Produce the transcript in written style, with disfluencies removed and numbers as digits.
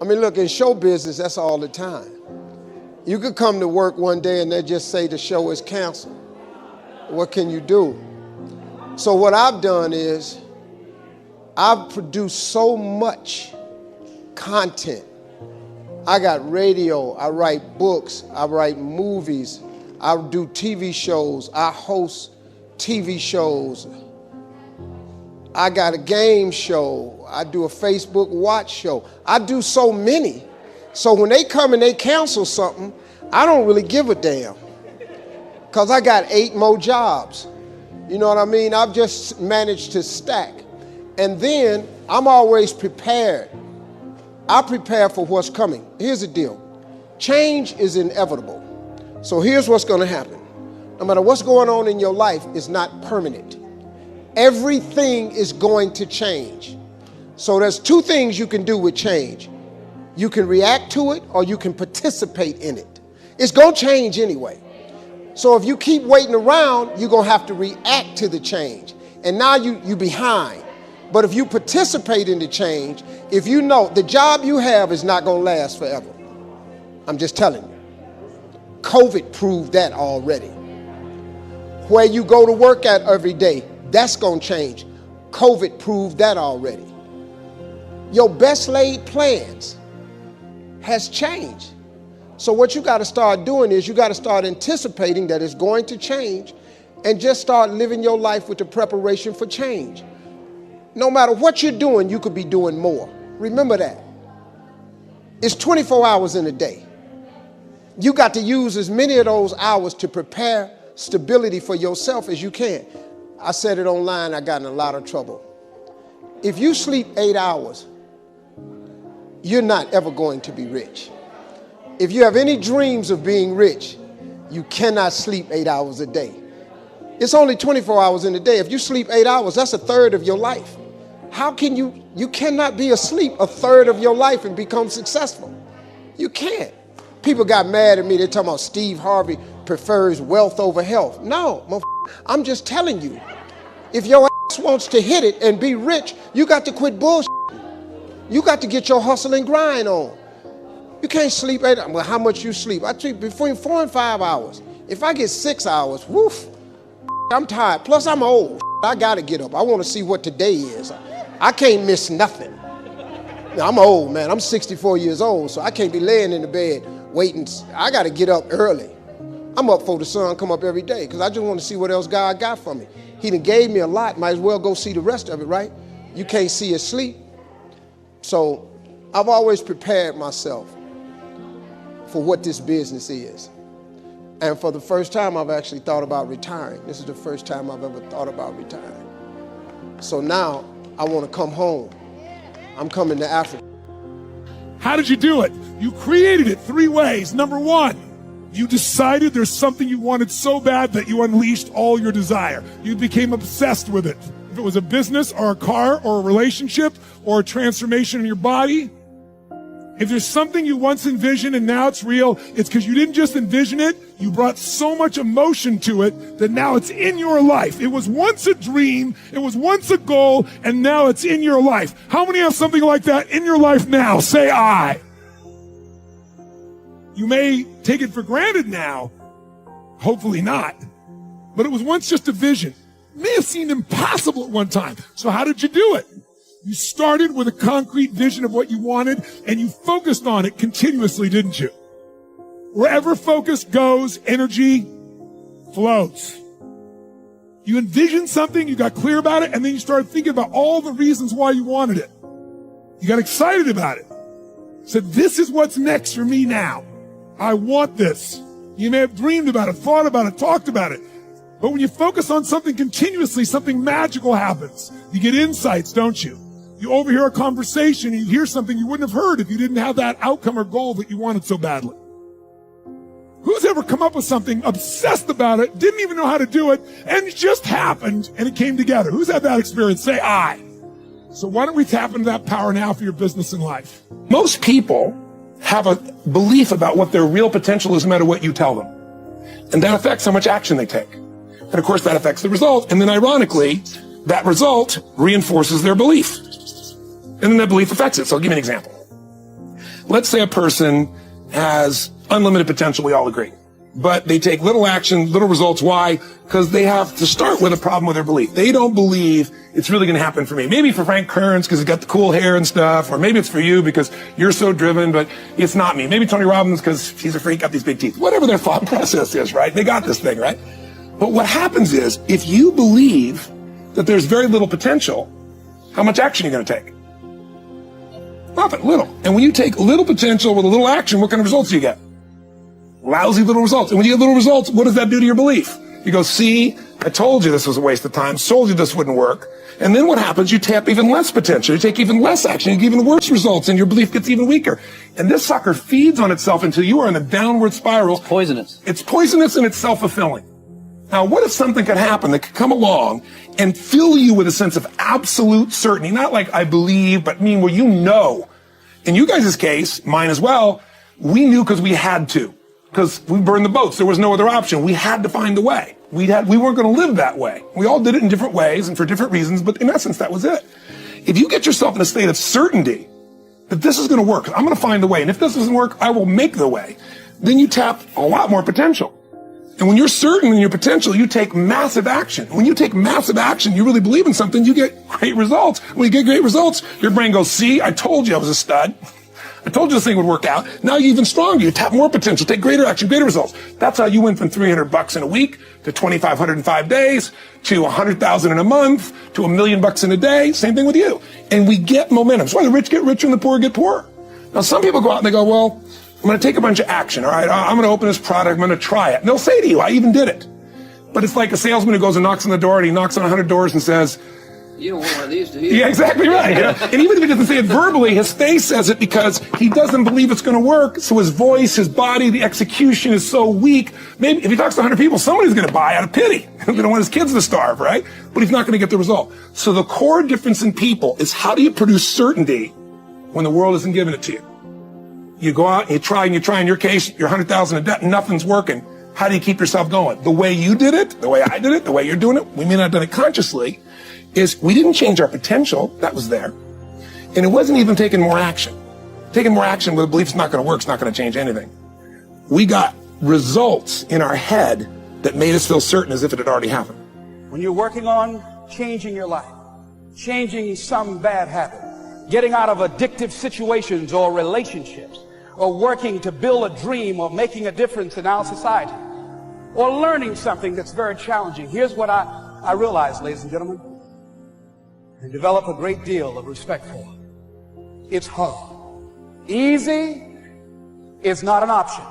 I mean, look, in show business, that's all the time. You could come to work one day and they just say the show is canceled. What can you do? So what I've done is I've produced so much content. I got radio, I write books, I write movies, I do TV shows, I host TV shows. I got a game show. I do a Facebook watch show. I do so many. So when they come and they cancel something, I don't really give a damn. Because I got 8 more jobs. You know what I mean? I've just managed to stack. And then I'm always prepared. I prepare for what's coming. Here's the deal. Change is inevitable. So here's what's going to happen. No matter what's going on in your life, it's not permanent. Everything is going to change. So there's 2 things you can do with change. You can react to it or you can participate in it. It's going to change anyway. So if you keep waiting around, you're going to have to react to the change. And now you're behind. But if you participate in the change, if you know the job you have is not going to last forever. I'm just telling you. COVID proved that already. Where you go to work at every day, that's going to change. COVID proved that already. Your best laid plans has changed. So what you got to start doing is you got to start anticipating that it's going to change and just start living your life with the preparation for change. No matter what you're doing, you could be doing more. Remember that. It's 24 hours in a day. You got to use as many of those hours to prepare stability for yourself as you can. I said it online, I got in a lot of trouble. If you sleep 8 hours, you're not ever going to be rich. If you have any dreams of being rich, you cannot sleep 8 hours a day. It's only 24 hours in a day. If you sleep 8 hours, that's a third of your life. How can you cannot be asleep a third of your life and become successful. You can't. People got mad at me. They're talking about Steve Harvey prefers wealth over health. No, I'm just telling you. If your ass wants to hit it and be rich, you got to quit bullshit. You got to get your hustle and grind on. You can't sleep 8 hours. Well, how much you sleep? I sleep between 4 and 5 hours. If I get 6 hours, woof, I'm tired. Plus, I'm old. I got to get up. I want to see what today is. I can't miss nothing. I'm old, man. I'm 64 years old, so I can't be laying in the bed waiting. I got to get up early. I'm up before the sun come up every day because I just want to see what else God got for me. He done gave me a lot. Might as well go see the rest of it, right? You can't see it sleep. So I've always prepared myself for what this business is. And for the first time, I've actually thought about retiring. This is the first time I've ever thought about retiring. So now I want to come home. I'm coming to Africa. How did you do it? You created it 3 ways. Number 1, you decided there's something you wanted so bad that you unleashed all your desire. You became obsessed with it. If it was a business or a car or a relationship or a transformation in your body, if there's something you once envisioned and now it's real, it's because you didn't just envision it, you brought so much emotion to it that now it's in your life. It was once a dream, it was once a goal, and now it's in your life. How many have something like that in your life now? Say I. You may take it for granted now, hopefully not, but it was once just a vision. It may have seemed impossible at one time. So how did you do it? You started with a concrete vision of what you wanted, and you focused on it continuously, didn't you? Wherever focus goes, energy flows. You envisioned something, you got clear about it, and then you started thinking about all the reasons why you wanted it. You got excited about it. Said, this is what's next for me now. I want this. You may have dreamed about it, thought about it, talked about it. But when you focus on something continuously, something magical happens. You get insights, don't you? You overhear a conversation and you hear something you wouldn't have heard if you didn't have that outcome or goal that you wanted so badly. Who's ever come up with something, obsessed about it, didn't even know how to do it, and it just happened and it came together? Who's had that experience? Say I. So why don't we tap into that power now for your business and life? Most people have a belief about what their real potential is no matter what you tell them. And that affects how much action they take. And of course that affects the result. And then ironically, that result reinforces their belief. And then that belief affects it. So I'll give you an example. let's say a person has unlimited potential, we all agree. But they take little action, little results. Why? Because they have to start with a problem with their belief. They don't believe it's really going to happen for me. Maybe for Frank Kearns because he's got the cool hair and stuff, or maybe it's for you because you're so driven, but it's not me. Maybe Tony Robbins because he's a freak, got these big teeth. Whatever their thought process is, right? They got this thing, right? But what happens is, if you believe that there's very little potential, how much action are you going to take? Nothing, little. And when you take little potential with a little action, what kind of results do you get? Lousy little results. And when you get little results, what does that do to your belief? You go, see, I told you this was a waste of time, told you this wouldn't work. And then what happens? You tap even less potential. You take even less action. You get even worse results, and your belief gets even weaker. And this sucker feeds on itself until you are in a downward spiral. It's poisonous. It's poisonous and it's self-fulfilling. Now, what if something could happen that could come along and fill you with a sense of absolute certainty? Not like I believe, but mean where you know. In you guys' case, mine as well, we knew because we had to. Because we burned the boats. There was no other option. We had to find a way. We weren't going to live that way. We all did it in different ways and for different reasons, but in essence, that was it. If you get yourself in a state of certainty that this is going to work, I'm going to find the way, and if this doesn't work, I will make the way, then you tap a lot more potential. And when you're certain in your potential, you take massive action. When you take massive action, you really believe in something, you get great results. When you get great results, your brain goes, see, I told you I was a stud. I told you this thing would work out. Now you're even stronger. You tap more potential, take greater action, greater results. That's how you went from $300 in a week to $2,500 in 5 days to $100,000 in a month to $1 million in a day. Same thing with you. And we get momentum. That's why the rich get richer and the poor get poorer. Now some people go out and they go, well, I'm going to take a bunch of action. All right, I'm going to open this product. I'm going to try it. And they'll say to you, I even did it. But it's like a salesman who goes and knocks on the door, and he knocks on 100 doors and says, you don't want one of these, do you? yeah, exactly right. You know? And even if he doesn't say it verbally, his face says it because he doesn't believe it's going to work. So his voice, his body, the execution is so weak. Maybe if he talks to 100 people, somebody's going to buy out of pity. They don't want his kids to starve, right? But he's not going to get the result. So the core difference in people is, how do you produce certainty when the world isn't giving it to you? You go out and you try. In your case, you're 100,000 in debt and nothing's working. How do you keep yourself going? The way you did it, the way I did it, the way you're doing it, we may not have done it consciously, is we didn't change our potential. That was there. And it wasn't even taking more action. Taking more action with a belief it's not going to work, it's not going to change anything. We got results in our head that made us feel certain as if it had already happened. When you're working on changing your life, changing some bad habit, getting out of addictive situations or relationships, or working to build a dream or making a difference in our society, or learning something that's very challenging, here's what I realized, ladies and gentlemen, and develop a great deal of respect for. It's hard. Easy is not an option.